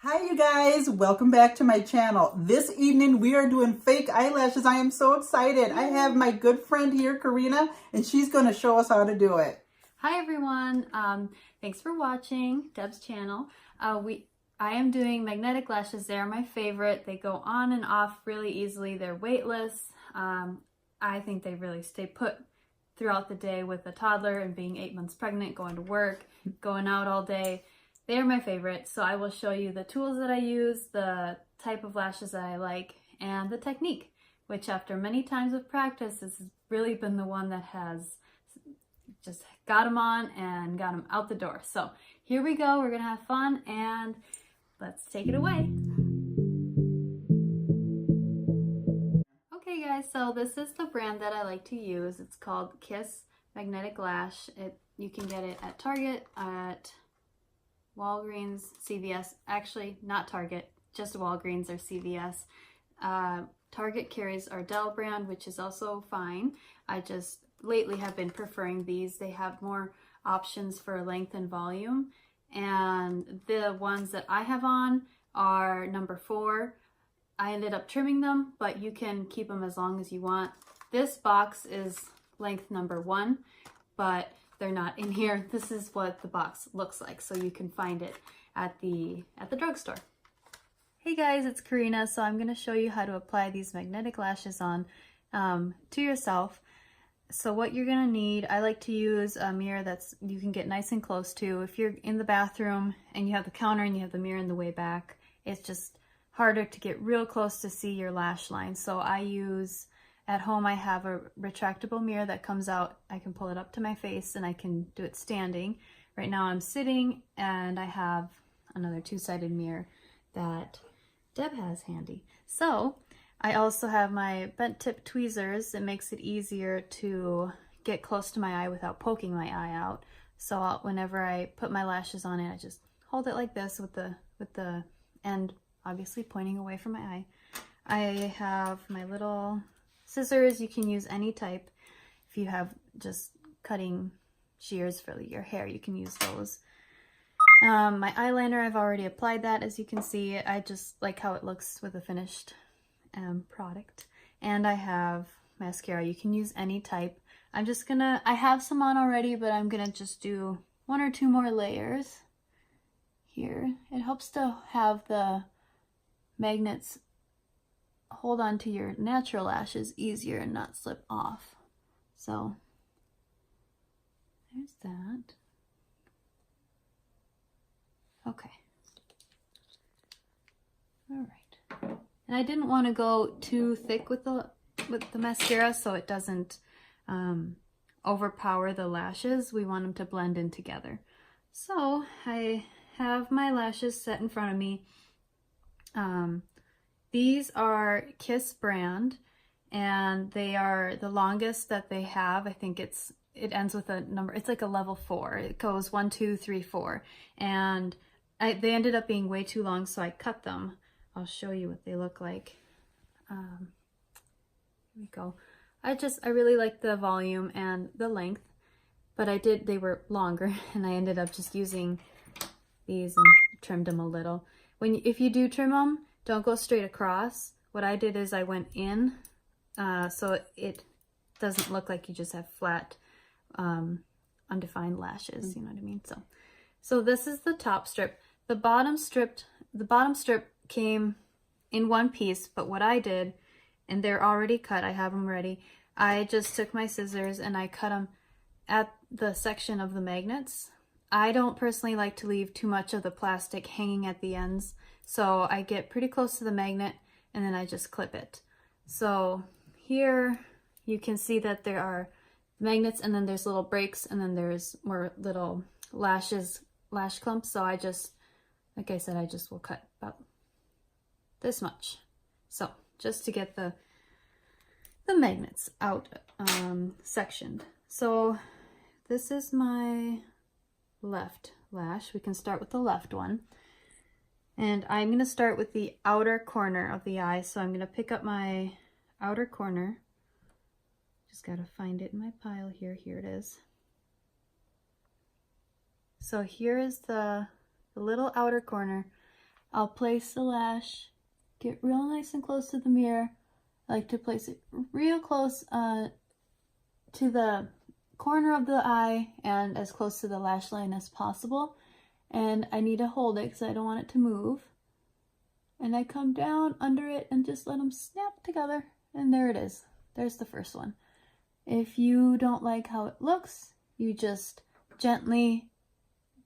Hi you guys, welcome back to my channel. This evening we are doing fake eyelashes. I am so excited. I have my good friend here, Karina, and she's going to show us how to do it. Hi everyone, thanks for watching Deb's channel. I am doing magnetic lashes. They're my favorite. They go on and off really easily. They're weightless. I think they really stay put throughout the day with a toddler and being 8 months pregnant, going to work, going out all day. They're my favorite, so I will show you the tools that I use, the type of lashes that I like, and the technique, which after many times of practice has really been the one that has just got them on and got them out the door. So here we go, we're gonna have fun and let's take it away. Okay guys, so this is the brand that I like to use. It's called Kiss Magnetic Lash. You can get it at Target, at Walgreens, CVS, actually not Target, just Walgreens or CVS. Target carries our Dell brand, which is also fine. I just lately have been preferring these. They have more options for length and volume, and the ones that I have on are number 4. I ended up trimming them, but you can keep them as long as you want. This box is length number 1, but they're not in here. This is what the box looks like, so you can find it at the drugstore. Hey guys, it's Karina. So I'm going to show you how to apply these magnetic lashes on to yourself. So what you're going to need, I like to use a mirror that's you can get nice and close to. If you're in the bathroom and you have the counter and you have the mirror in the way back, it's just harder to get real close to see your lash line. So at home I have a retractable mirror that comes out. I can pull it up to my face and I can do it standing. Right now I'm sitting, and I have another 2-sided mirror that Deb has handy. So I also have my bent tip tweezers. It makes it easier to get close to my eye without poking my eye out. So whenever I put my lashes on it, I just hold it like this with the end obviously pointing away from my eye. I have my little scissors. You can use any type. If you have just cutting shears for your hair, you can use those. My eyeliner, I've already applied that, as you can see. I just like how it looks with a finished product. And I have mascara. You can use any type. I have some on already, but I'm gonna just do 1 or 2 more layers here. It helps to have the magnets hold on to your natural lashes easier and not slip off. So there's that. Okay. All right. And I didn't want to go too thick with the mascara so it doesn't overpower the lashes. We want them to blend in together. So I have my lashes set in front of me. These are Kiss brand, and they are the longest that they have. I think it ends with a number. It's like a level 4. It goes 1, 2, 3, 4, and they ended up being way too long, so I cut them. I'll show you what they look like. Here we go. I really like the volume and the length, but they were longer, and I ended up just using these and trimmed them a little. If you do trim them, don't go straight across. What I did is I went in, so it doesn't look like you just have flat, undefined lashes. You know what I mean? So this is the top strip. The bottom strip came in one piece, but what I did, and they're already cut, I have them ready. I just took my scissors and I cut them at the section of the magnets. I don't personally like to leave too much of the plastic hanging at the ends, so I get pretty close to the magnet and then I just clip it. So here you can see that there are magnets, and then there's little breaks, and then there's more little lash clumps. So like I said, I just will cut about this much. So just to get the magnets out sectioned. So this is my left lash. We can start with the left one. And I'm going to start with the outer corner of the eye. So I'm going to pick up my outer corner. Just got to find it in my pile here. Here it is. So here is the little outer corner. I'll place the lash, get real nice and close to the mirror. I like to place it real close to the corner of the eye and as close to the lash line as possible. And I need to hold it because I don't want it to move. And I come down under it and just let them snap together. And there it is. There's the first one. If you don't like how it looks, you just gently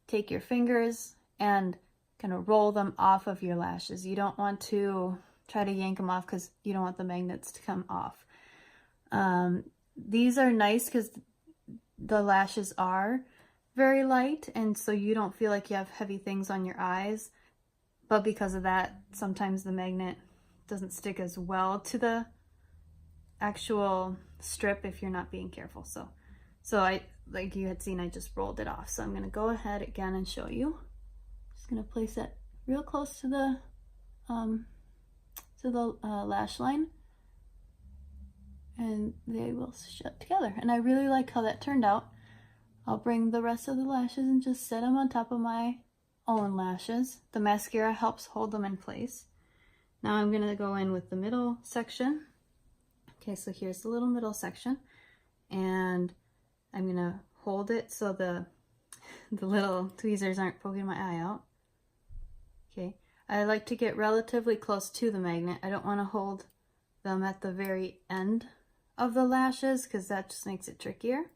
take your fingers and kind of roll them off of your lashes. You don't want to try to yank them off because you don't want the magnets to come off. These are nice because the lashes are very light, and so you don't feel like you have heavy things on your eyes. But because of that, sometimes the magnet doesn't stick as well to the actual strip if you're not being careful. So I, like you had seen, I just rolled it off. So I'm going to go ahead again and show you. Just going to place it real close to the lash line, and they will shut together. And I really like how that turned out. I'll bring the rest of the lashes and just set them on top of my own lashes. The mascara helps hold them in place. Now I'm going to go in with the middle section. Okay, so here's the little middle section, and I'm going to hold it so the little tweezers aren't poking my eye out. Okay, I like to get relatively close to the magnet. I don't want to hold them at the very end of the lashes because that just makes it trickier.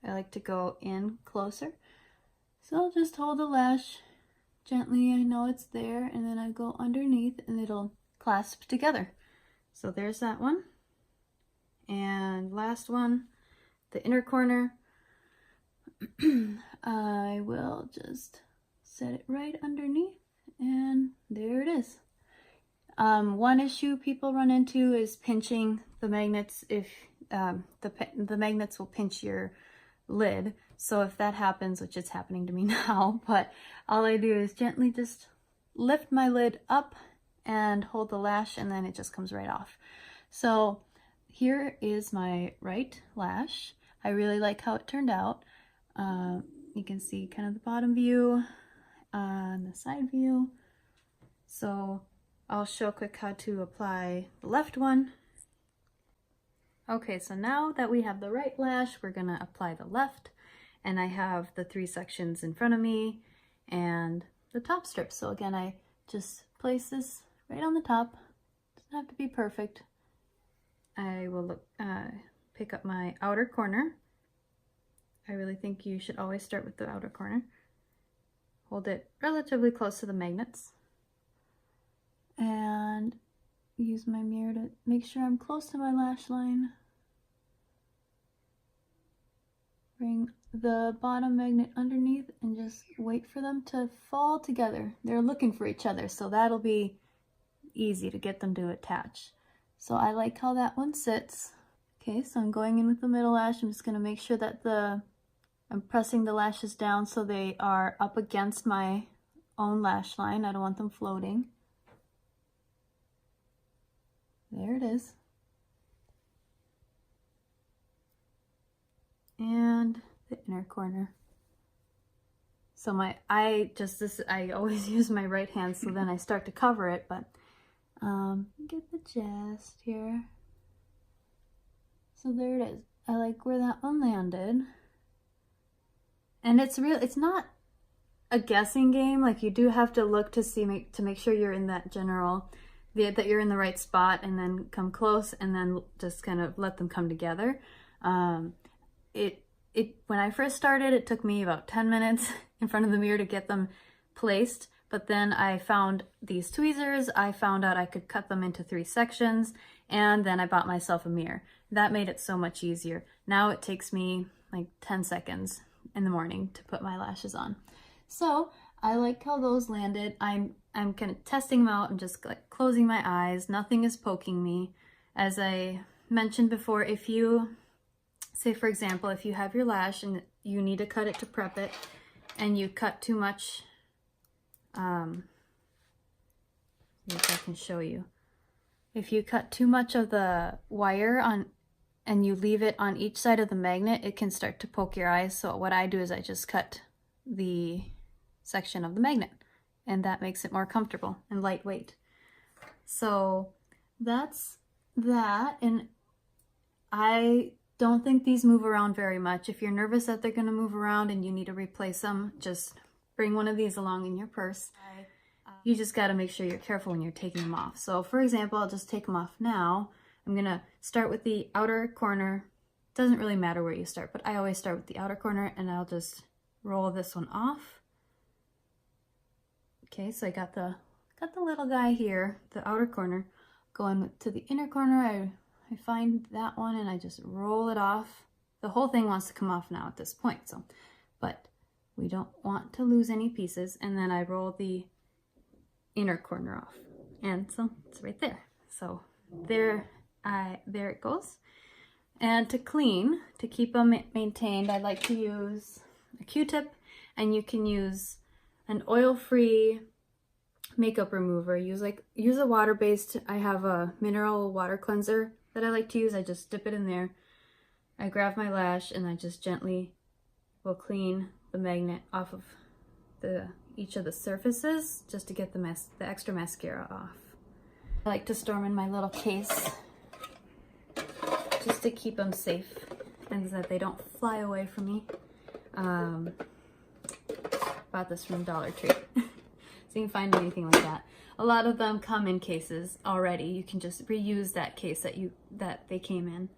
I like to go in closer. So I'll just hold the lash gently. I know it's there, and then I go underneath and it'll clasp together. So there's that one. And last one, the inner corner. I will just set it right underneath, and there it is. One issue people run into is pinching the magnets. If the magnets will pinch your lid, so if that happens, which is happening to me now, but all I do is gently just lift my lid up and hold the lash, and then it just comes right off. So here is my right lash. I really like how it turned out. You can see kind of the bottom view and the side view. So I'll show quick how to apply the left one. Okay, so now that we have the right lash, we're gonna apply the left, and I have the 3 sections in front of me and the top strip. So again, I just place this right on the top. Doesn't have to be perfect. I will pick up my outer corner. I really think you should always start with the outer corner. Hold it relatively close to the magnets, and use my mirror to make sure I'm close to my lash line. Bring the bottom magnet underneath and just wait for them to fall together. They're looking for each other, so that'll be easy to get them to attach. So I like how that one sits. Okay, so I'm going in with the middle lash. I'm just going to make sure that I'm pressing the lashes down so they are up against my own lash line. I don't want them floating. There it is. And the inner corner. So I always use my right hand, so then I start to cover it, but get the gist here. So there it is. I like where that one landed. And it's not a guessing game. Like, you do have to look to make sure you're in that that you're in the right spot, and then come close, and then just kind of let them come together. When I first started, it took me about 10 minutes in front of the mirror to get them placed, but then I found these tweezers. I found out I could cut them into 3 sections, and then I bought myself a mirror. That made it so much easier. Now it takes me like 10 seconds in the morning to put my lashes on. So I like how those landed. I'm kind of testing them out and just like closing my eyes. Nothing is poking me. As I mentioned before, if you, say for example, if you have your lash and you need to cut it to prep it, and you cut too much, if I can show you. If you cut too much of the wire on and you leave it on each side of the magnet, it can start to poke your eyes. So what I do is I just cut the section of the magnet, and that makes it more comfortable and lightweight. So that's that, and I don't think these move around very much. If you're nervous that they're going to move around and you need to replace them, just bring one of these along in your purse. You just got to make sure you're careful when you're taking them off. So for example, I'll just take them off now. I'm going to start with the outer corner. Doesn't really matter where you start, but I always start with the outer corner, and I'll just roll this one off. Okay, so I got the little guy here, the outer corner. Going to the inner corner, I find that one and I just roll it off. The whole thing wants to come off now at this point, so, but we don't want to lose any pieces. And then I roll the inner corner off, and so it's right there. So there it goes. And to clean, to keep them maintained, I like to use a Q-tip, and you can use an oil-free makeup remover. Use a water-based. I have a mineral water cleanser that I like to use. I just dip it in there. I grab my lash and I just gently will clean the magnet off of each of the surfaces just to get the extra mascara off. I like to store them in my little case just to keep them safe and so that they don't fly away from me. Bought this from Dollar Tree. So you can find anything like that. A lot of them come in cases already. You can just reuse that case that they came in.